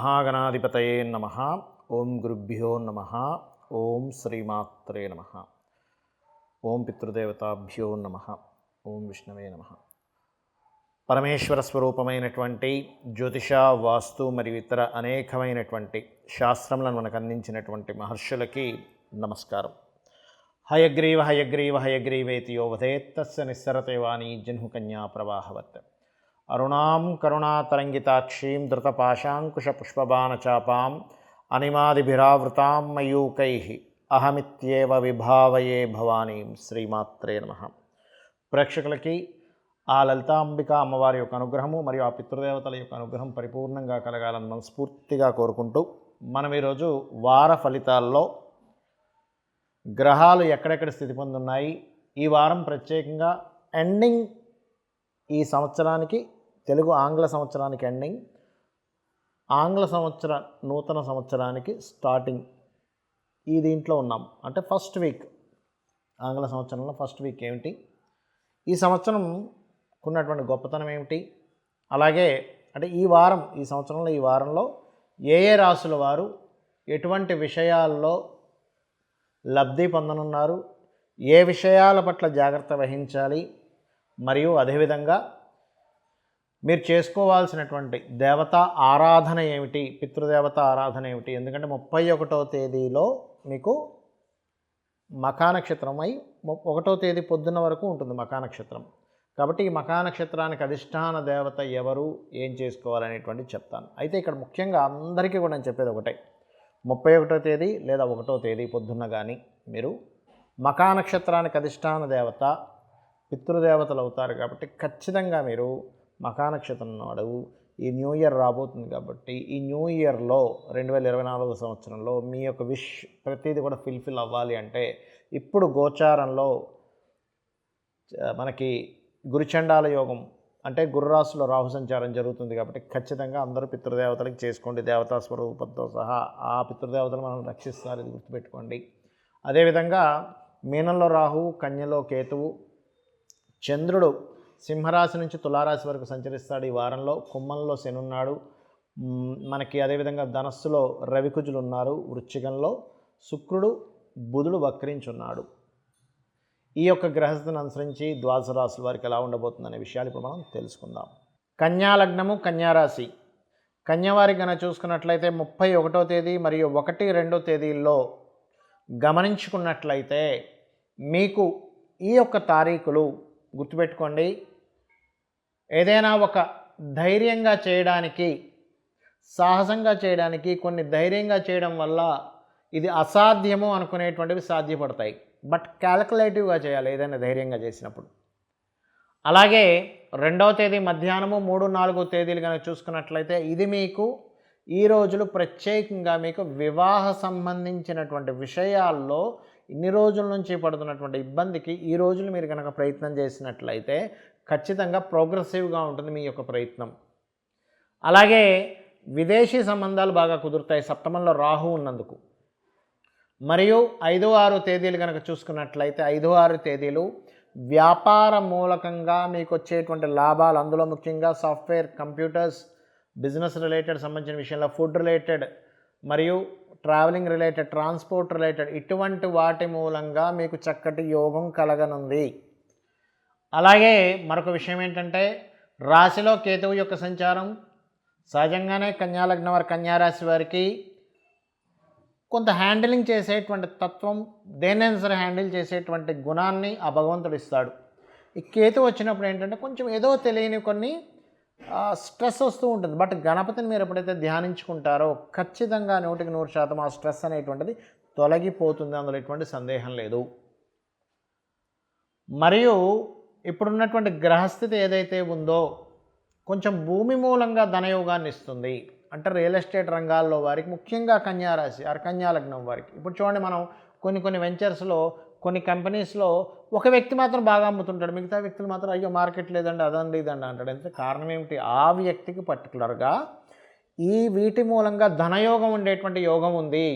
మహాగణాధిపతయే నమః. ఓం గురుభ్యో నమః. ఓం శ్రీమాత్రే నమః. ఓం పితృదేవతాభ్యో నమః. ఓం విష్ణవే నమః. పరమేశ్వర స్వరూపమైనటువంటి జ్యోతిష, వాస్తు మరియు ఇతర అనేకమైనటువంటి శాస్త్రములను మనకు అందించినటువంటి మహర్షులకి నమస్కారం. హయగ్రీవ హయగ్రీవ హయగ్రీవేతి యో వదేత్తస్య నిస్సరతే వాణీ జహ్నుకన్యా ప్రవాహవత్. అరుణాం కరుణాతరంగితాక్షీం ధృతపాశాంకుశపుష్పబాణచాపాం అనిమాదిభిరావృతాం మయూకైః అహమిత్యేవ విభావయే భవానీం. శ్రీమాత్రే నమః. ప్రేక్షకులకి ఆ లలితాంబిక అమ్మవారి యొక్క అనుగ్రహము మరియు ఆ పితృదేవతల యొక్క అనుగ్రహం పరిపూర్ణంగా కలగాలని మనస్ఫూర్తిగా కోరుకుంటూ మనం ఈరోజు వార ఫలితాల్లో గ్రహాలు ఎక్కడెక్కడ స్థితి పొందున్నాయి, ఈ వారం ప్రత్యేకంగా ఎండింగ్, ఈ సంవత్సరానికి తెలుగు ఆంగ్ల సంవత్సరానికి ఎండింగ్, ఆంగ్ల సంవత్సర నూతన సంవత్సరానికి స్టార్టింగ్, ఈ దీంట్లో ఉన్నాం. అంటే ఫస్ట్ వీక్, ఆంగ్ల సంవత్సరంలో ఫస్ట్ వీక్ ఏమిటి, ఈ సంవత్సరం ఉన్నటువంటి గొప్పతనం ఏమిటి, అలాగే అంటే ఈ వారం, ఈ సంవత్సరంలో ఈ వారంలో ఏ ఏ రాసుల వారు ఎటువంటి విషయాల్లో లబ్ధి పొందనున్నారు, ఏ విషయాల పట్ల జాగ్రత్త వహించాలి, మరియు అదేవిధంగా మీరు చేసుకోవాల్సినటువంటి దేవతా ఆరాధన ఏమిటి, పితృదేవత ఆరాధన ఏమిటి. ఎందుకంటే 31వ తేదీలో మీకు మఖా నక్షత్రం అయి 1వ తేదీ పొద్దున్న వరకు ఉంటుంది మఖా నక్షత్రం. కాబట్టి ఈ మఖా నక్షత్రానికి అధిష్టాన దేవత ఎవరు, ఏం చేసుకోవాలనేటువంటి చెప్తాను. అయితే ఇక్కడ ముఖ్యంగా అందరికీ కూడా నేను చెప్పేది ఒకటే, 31వ తేదీ లేదా 1వ తేదీ పొద్దున్న కానీ మీరు మఖా నక్షత్రానికి అధిష్టాన దేవత పితృదేవతలు అవుతారు. కాబట్టి ఖచ్చితంగా మీరు మఖా నక్షత్రం నాడు, ఈ న్యూ ఇయర్ రాబోతుంది కాబట్టి ఈ న్యూ ఇయర్లో 2024 సంవత్సరంలో మీ యొక్క విష్ ప్రతిదీ కూడా ఫిల్ఫిల్ అవ్వాలి అంటే ఇప్పుడు గోచారంలో మనకి గురుచండాల యోగం అంటే గురురాశిలో రాహు సంచారం జరుగుతుంది. కాబట్టి ఖచ్చితంగా అందరూ పితృదేవతలకు చేసుకోండి, దేవతా స్వరూపంతో సహా ఆ పితృదేవతలు మనం రక్షిస్తారు, ఇది గుర్తుపెట్టుకోండి. అదేవిధంగా మీనంలో రాహు, కన్యలో కేతువు, చంద్రుడు సింహరాశి నుంచి తులారాశి వరకు సంచరిస్తాడు. ఈ వారంలో కుంభంలో శని ఉన్నాడు మనకి. అదేవిధంగా ధనస్సులో రవికుజులు ఉన్నారు, వృశ్చికంలో శుక్రుడు, బుధుడు వక్రించున్నాడు. ఈ యొక్క గ్రహస్థితిని అనుసరించి ద్వాదశ రాశుల వారికి ఎలా ఉండబోతుందనే విషయాలు ఇప్పుడు మనం తెలుసుకుందాం. కన్యా లగ్నము, కన్యారాశి. కన్యవారికి కనుక చూసుకున్నట్లయితే 31వ తేదీ మరియు 1, 2 తేదీల్లో గమనించుకున్నట్లయితే మీకు ఈ యొక్క తారీఖులు గుర్తుపెట్టుకోండి. ఏదైనా ఒక ధైర్యంగా చేయడానికి, సాహసంగా చేయడానికి, కొన్ని ధైర్యంగా చేయడం వల్ల ఇది అసాధ్యము అనుకునేటువంటివి సాధ్యపడతాయి. బట్ క్యాల్కులేటివ్గా చేయాలి ఏదైనా ధైర్యంగా చేసినప్పుడు. అలాగే 2వ తేదీ మధ్యాహ్నము, 3, 4 తేదీలు కనుక చూసుకున్నట్లయితే ఇది మీకు ఈ రోజులు ప్రత్యేకంగా మీకు వివాహ సంబంధించినటువంటి విషయాల్లో ఇన్ని రోజుల నుంచి పడుతున్నటువంటి ఇబ్బందికి ఈ రోజులు మీరు కనుక ప్రయత్నం చేసినట్లయితే ఖచ్చితంగా ప్రోగ్రెసివ్గా ఉంటుంది మీ యొక్క ప్రయత్నం. అలాగే విదేశీ సంబంధాలు బాగా కుదురుతాయి సప్తమంలో రాహు ఉన్నందుకు. మరియు 5, 6 తేదీలు కనుక చూసుకున్నట్లయితే 5, 6 తేదీలు వ్యాపార మూలకంగా మీకు వచ్చేటువంటి లాభాలు, అందులో ముఖ్యంగా సాఫ్ట్వేర్, కంప్యూటర్స్, బిజినెస్ రిలేటెడ్ సంబంధించిన విషయంలో, ఫుడ్ రిలేటెడ్ మరియు ట్రావెలింగ్ రిలేటెడ్, ట్రాన్స్పోర్ట్ రిలేటెడ్ ఇటువంటి వాటి మూలంగా మీకు చక్కటి యోగం కలగనుంది. అలాగే మరొక విషయం ఏంటంటే రాశిలో కేతువు యొక్క సంచారం సహజంగానే కన్యాలగ్నం వారి, కన్యారాశి వారికి కొంత హ్యాండిలింగ్ చేసేటువంటి తత్వం, దేనైనా సరే హ్యాండిల్ చేసేటువంటి గుణాన్ని ఆ భగవంతుడు ఇస్తాడు. ఈ కేతు వచ్చినప్పుడు ఏంటంటే కొంచెం ఏదో తెలియని కొన్ని స్ట్రెస్ వస్తూ ఉంటుంది. బట్ గణపతిని మీరు ఎప్పుడైతే ధ్యానించుకుంటారో ఖచ్చితంగా 100% ఆ స్ట్రెస్ అనేటువంటిది తొలగిపోతుంది, అందులో ఎటువంటి సందేహం లేదు. మరియు ఇప్పుడున్నటువంటి గ్రహస్థితి ఏదైతే ఉందో కొంచెం భూమి మూలంగా ధనయోగాన్ని ఇస్తుంది. అంటే రియల్ ఎస్టేట్ రంగాల్లో వారికి, ముఖ్యంగా కన్యారాశి ఆర్ కన్యాలగ్నం వారికి. ఇప్పుడు చూడండి, మనం కొన్ని వెంచర్స్లో, కొన్ని కంపెనీస్లో ఒక వ్యక్తి మాత్రం బాగా అమ్ముతుంటాడు, మిగతా వ్యక్తులు మాత్రం అయ్యో మార్కెట్ లేదండి, అదండి ఇదండి అంటాడు. అంటే కారణం ఏమిటి, ఆ వ్యక్తికి పర్టికులర్గా ఈ వీటి మూలంగా ధనయోగం ఉండేటువంటి యోగం ఉంది.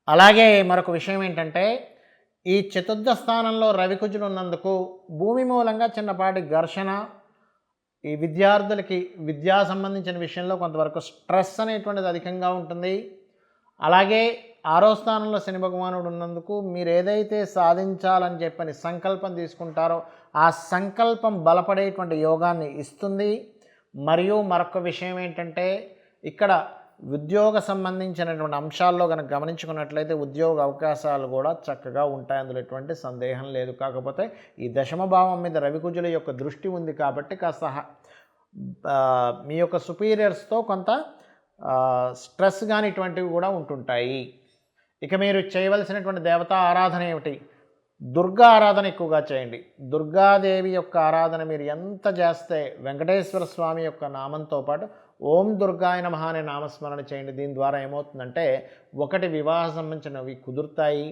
అలాగే మరొక విషయం ఏంటంటే ఈ చతుర్థ స్థానంలో రవికుజులు ఉన్నందుకు భూమి మూలంగా చిన్నపాటి ఘర్షణ, ఈ విద్యార్థులకి విద్యా సంబంధించిన విషయంలో కొంతవరకు స్ట్రెస్ అనేటువంటిది అధికంగా ఉంటుంది. అలాగే 6వ స్థానంలో శని భగవానుడు ఉన్నందుకు మీరు ఏదైతే సాధించాలని చెప్పని సంకల్పం తీసుకుంటారో ఆ సంకల్పం బలపడేటువంటి యోగాన్ని ఇస్తుంది. మరియు మరొక విషయం ఏంటంటే ఇక్కడ ఉద్యోగ సంబంధించినటువంటి అంశాల్లో కనుక గమనించుకున్నట్లయితే ఉద్యోగ అవకాశాలు కూడా చక్కగా ఉంటాయి, అందులో ఎటువంటి సందేహం లేదు. కాకపోతే ఈ దశమ భావం మీద రవికుజుల యొక్క దృష్టి ఉంది కాబట్టి కాస్త మీ యొక్క సుపీరియర్స్తో కొంత స్ట్రెస్ కానీ ఇటువంటివి కూడా ఉంటుంటాయి. ఇక మీరు చేయవలసినటువంటి దేవతా ఆరాధన ఏమిటి? దుర్గా ఆరాధన ఎక్కువగా చేయండి. దుర్గాదేవి యొక్క ఆరాధన మీరు ఎంత చేస్తే వెంకటేశ్వర స్వామి యొక్క నామంతో పాటు ఓం దుర్గాయ నమః అనే నామస్మరణ చేయండి. దీని ద్వారా ఏమవుతుందంటే ఒకటి వివాహ సంబంధించినవి కుదురుతాయి.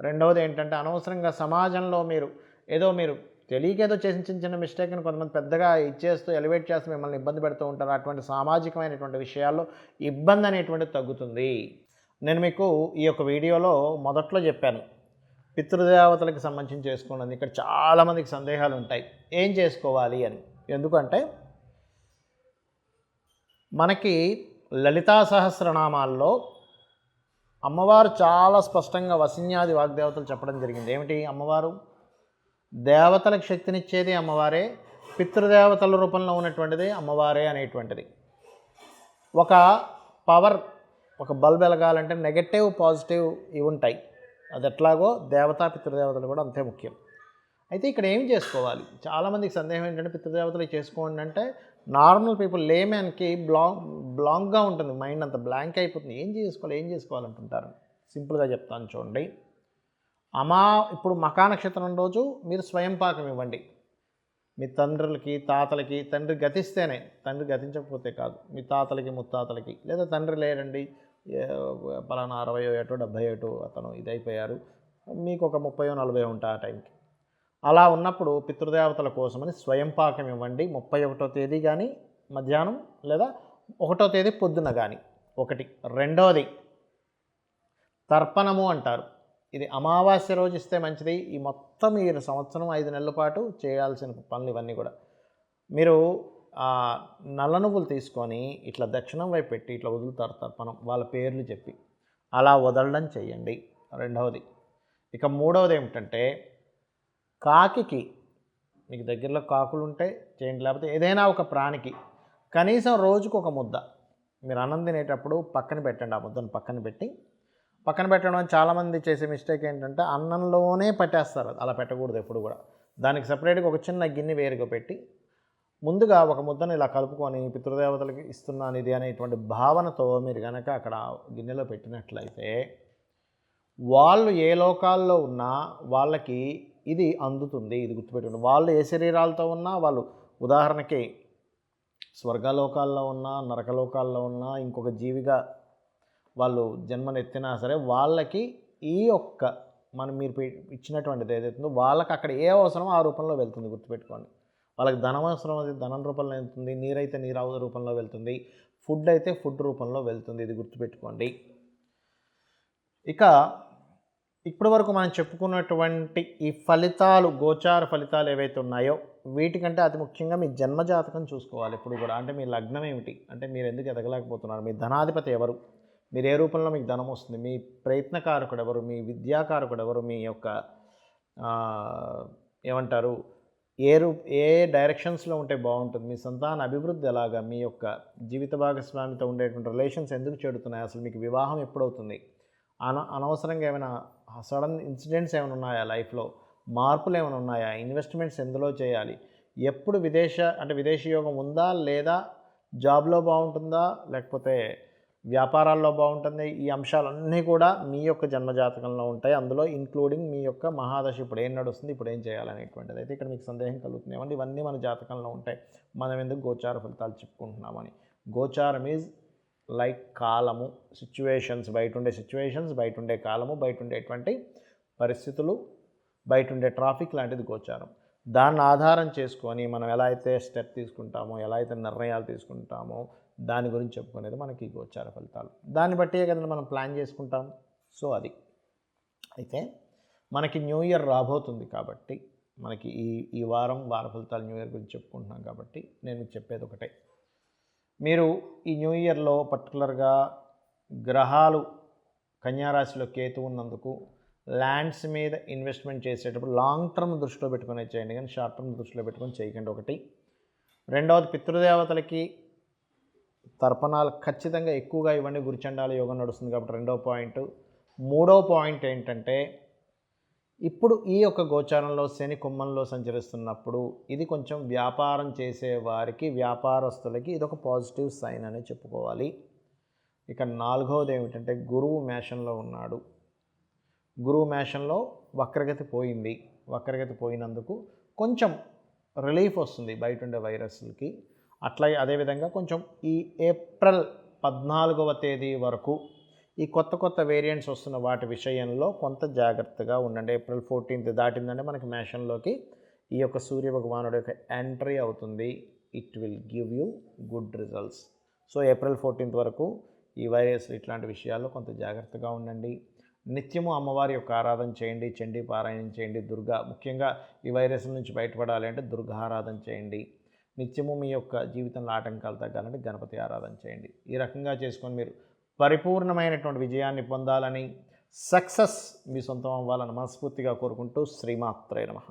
రెండవది ఏంటంటే అనవసరంగా సమాజంలో మీరు తెలియకేదో చేసిన చిన్న చిన్న మిస్టేక్ని కొంతమంది పెద్దగా ఇచ్చేస్తూ ఎలివేట్ చేస్తూ మిమ్మల్ని ఇబ్బంది పెడుతూ ఉంటారు. అటువంటి సామాజికమైనటువంటి విషయాల్లో ఇబ్బంది అనేటువంటిది తగ్గుతుంది. నేను మీకు ఈ యొక్క వీడియోలో మొదట్లో చెప్పాను పితృదేవతలకు సంబంధించి చేసుకోండి. ఇక్కడ చాలామందికి సందేహాలు ఉంటాయి ఏం చేసుకోవాలి అని. ఎందుకంటే మనకి లలితా సహస్రనామాల్లో అమ్మవారు చాలా స్పష్టంగా వసిన్యాది వాగ్దేవతలు చెప్పడం జరిగింది. ఏమిటి? అమ్మవారు దేవతలకు శక్తినిచ్చేది అమ్మవారే, పితృదేవతల రూపంలో ఉన్నటువంటిది అమ్మవారే అనేటువంటిది. ఒక పవర్, ఒక బల్బ్ వెలగాలంటే నెగటివ్ పాజిటివ్ ఇవి ఉంటాయి. అది ఎట్లాగో దేవతా పితృదేవతలు కూడా అంతే ముఖ్యం. అయితే ఇక్కడ ఏం చేసుకోవాలి? చాలామందికి సందేహం ఏంటంటే పితృదేవతలు చేసుకోండి అంటే నార్మల్ పీపుల్ లేమ్యాన్కి బ్లాంక్గా ఉంటుంది, మైండ్ అంతా బ్లాంక్ అయిపోతుంది. ఏం చేసుకోవాలంటుంటారు. సింపుల్గా చెప్తాను చూడండి. ఇప్పుడు మకా నక్షత్రం రోజు మీరు స్వయం పాకం ఇవ్వండి. మీ తండ్రులకి తాతలకి, తండ్రి గతిస్తేనే, తండ్రి గతించకపోతే కాదు, మీ తాతలకి ముత్తాతలకి, లేదా తండ్రి లేరండి పలానా 60 ఏటో 70 ఏటో అతను ఇదైపోయారు, మీకు ఒక 30 40 ఉంటాయి ఆ టైంకి. అలా ఉన్నప్పుడు పితృదేవతల కోసమని స్వయం పాకం ఇవ్వండి. 31వ తేదీ కానీ మధ్యాహ్నం, లేదా 1వ తేదీ పొద్దున కానీ. ఒకటి. రెండవది తర్పణము అంటారు. ఇది అమావాస్య రోజు ఇస్తే మంచిది. ఈ మొత్తం మీరు సంవత్సరం 5 నెలల పాటు చేయాల్సిన పనులు ఇవన్నీ కూడా మీరు నల్ల నువ్వులు తీసుకొని ఇట్లా దక్షిణం వైపు పెట్టి ఇట్లా వదులుతారు తర్పణం, వాళ్ళ పేర్లు చెప్పి అలా వదలడం చేయండి. రెండవది. ఇక మూడవది ఏమిటంటే కాకికి, మీకు దగ్గరలో కాకులు ఉంటే చేయండి, లేకపోతే ఏదైనా ఒక ప్రాణికి కనీసం రోజుకు ఒక ముద్ద మీరు అన్నం తినేటప్పుడు పక్కన పెట్టండి. ఆ ముద్దను పక్కన పెట్టడం చాలామంది చేసే మిస్టేక్ ఏంటంటే అన్నంలోనే పట్టేస్తారు. అలా పెట్టకూడదు ఎప్పుడు కూడా. దానికి సపరేట్గా ఒక చిన్న గిన్నె వేరుగా పెట్టి ముందుగా ఒక ముద్దను ఇలా కలుపుకొని పితృదేవతలకి ఇస్తున్నాను ఇది అనేటువంటి భావనతో మీరు కనుక అక్కడ గిన్నెలో పెట్టినట్లయితే వాళ్ళు ఏ లోకాల్లో ఉన్నా వాళ్ళకి ఇది అందుతుంది. ఇది గుర్తుపెట్టుకోండి. వాళ్ళు ఏ శరీరాలతో ఉన్నా, వాళ్ళు ఉదాహరణకి స్వర్గలోకాల్లో ఉన్నా, నరకలోకాల్లో ఉన్నా, ఇంకొక జీవిగా వాళ్ళు జన్మనెత్తినా సరే వాళ్ళకి ఈ యొక్క మీరు ఇచ్చినటువంటిది ఏదైతుందో వాళ్ళకి అక్కడ ఏ అవసరమో ఆ రూపంలో వెళ్తుంది. గుర్తుపెట్టుకోండి. వాళ్ళకి ధనం అవసరం అది ధనం రూపంలో వెళ్తుంది, నీరైతే నీరు రూపంలో వెళ్తుంది, ఫుడ్ అయితే ఫుడ్ రూపంలో వెళ్తుంది. ఇది గుర్తుపెట్టుకోండి. ఇక ఇప్పటి వరకు మనం చెప్పుకున్నటువంటి ఈ ఫలితాలు, గోచార ఫలితాలు ఏవైతే ఉన్నాయో వీటికంటే అతి ముఖ్యంగా మీ జన్మజాతకం చూసుకోవాలి ఎప్పుడు కూడా. అంటే మీ లగ్నం ఏమిటి, అంటే మీరు ఎందుకు ఎదగలేకపోతున్నారు, మీ ధనాధిపతి ఎవరు, మీరు ఏ రూపంలో మీకు ధనం వస్తుంది, మీ ప్రయత్నకారకుడు ఎవరు, మీ విద్యాకారకుడు ఎవరు, మీ యొక్క ఏమంటారు ఏ డైరెక్షన్స్లో ఉంటే బాగుంటుంది, మీ సంతాన అభివృద్ధి ఎలాగా, మీ యొక్క జీవిత భాగస్వామితో ఉండేటువంటి రిలేషన్స్ ఎందుకు చెడుతున్నాయి, అసలు మీకు వివాహం ఎప్పుడవుతుంది, అనవసరంగా ఏమైనా సడన్ ఇన్సిడెంట్స్ ఏమైనా ఉన్నాయా, లైఫ్లో మార్పులు ఏమైనా ఉన్నాయా, ఇన్వెస్ట్మెంట్స్ ఎందులో చేయాలి, ఎప్పుడు విదేశీ యోగం ఉందా లేదా, జాబ్లో బాగుంటుందా లేకపోతే వ్యాపారాల్లో బాగుంటుంది, ఈ అంశాలన్నీ కూడా మీ యొక్క జన్మజాతకంలో ఉంటాయి. అందులో ఇంక్లూడింగ్ మీ యొక్క మహాదశ ఇప్పుడు ఏం నడుస్తుంది, ఇప్పుడు ఏం చేయాలనేటువంటిది. అయితే ఇక్కడ మీకు సందేహం కలుగుతుంది ఏమంటే ఇవన్నీ మన జాతకంలో ఉంటాయి, మనం ఎందుకు గోచార ఫలితాలు చెప్పుకుంటున్నామని. గోచారం ఈజ్ లైక్ కాలము, సిచ్యువేషన్స్, బయట ఉండే కాలము, బయట ఉండేటువంటి పరిస్థితులు, బయట ఉండే ట్రాఫిక్ లాంటిది గోచారం. దాన్ని ఆధారం చేసుకొని మనం ఎలా అయితే స్టెప్ తీసుకుంటామో, ఎలా అయితే నిర్ణయాలు తీసుకుంటామో దాని గురించి చెప్పుకునేది మనకి గోచార ఫలితాలు. దాన్ని బట్టే కదా మనం ప్లాన్ చేసుకుంటాం. సో అది అయితే మనకి న్యూ ఇయర్ రాబోతుంది కాబట్టి మనకి ఈ వారం వార ఫలితాలు న్యూ ఇయర్ గురించి చెప్పుకుంటున్నాం కాబట్టి నేను మీకు చెప్పేది ఒకటే. మీరు ఈ న్యూ ఇయర్లో పర్టికులర్గా గ్రహాలు కన్యారాశిలో కేతు ఉన్నందుకు ల్యాండ్స్ మీద ఇన్వెస్ట్మెంట్ చేసేటప్పుడు లాంగ్ టర్మ్ దృష్టిలో పెట్టుకునే చేయండి, కానీ షార్ట్ టర్మ్ దృష్టిలో పెట్టుకొని చేయకండి ఒకటి. రెండవది, పితృదేవతలకి తర్పణాలు ఖచ్చితంగా ఎక్కువగా ఇవ్వండి. గురుచండాల యోగం నడుస్తుంది కాబట్టి రెండవ పాయింట్. మూడవ పాయింట్ ఏంటంటే, ఇప్పుడు ఈ యొక్క గోచారంలో శని కుంభంలో సంచరిస్తున్నప్పుడు ఇది కొంచెం వ్యాపారం చేసే వారికి, వ్యాపారస్తులకి ఇదొక పాజిటివ్ సైన్ అని చెప్పుకోవాలి. ఇక నాలుగవది ఏమిటంటే, గురువు మేషంలో ఉన్నాడు. గురువు మేషంలో వక్రగతి పోయింది. వక్రగతి పోయినందుకు కొంచెం రిలీఫ్ వస్తుంది బయట ఉండే వైరస్లకి. అట్లాగే అదేవిధంగా కొంచెం ఈ ఏప్రిల్ 14వ తేదీ వరకు ఈ కొత్త వేరియంట్స్ వస్తున్న వాటి విషయంలో కొంత జాగ్రత్తగా ఉండండి. ఏప్రిల్ 14th దాటిందంటే మనకి మేషంలోకి ఈ యొక్క సూర్య భగవానుడి యొక్క ఎంట్రీ అవుతుంది. It will give you good results. So April 14th వరకు ఈ వైరస్ ఇట్లాంటి విషయాల్లో కొంత జాగ్రత్తగా ఉండండి. నిత్యము అమ్మవారి యొక్క ఆరాధన చేయండి, చండీ పారాయణం చేయండి. దుర్గా, ముఖ్యంగా ఈ వైరస్ నుంచి బయటపడాలి అంటే దుర్గా ఆరాధన చేయండి. నిత్యము మీ యొక్క జీవితంలో ఆటంకాలు తగ్గాలంటే గణపతి ఆరాధన చేయండి. ఈ రకంగా చేసుకొని మీరు పరిపూర్ణమైనటువంటి విజయాన్ని పొందాలని, సక్సెస్ మీ సొంతం అవ్వాలని మనస్ఫూర్తిగా కోరుకుంటూ శ్రీమాత్రే నమః.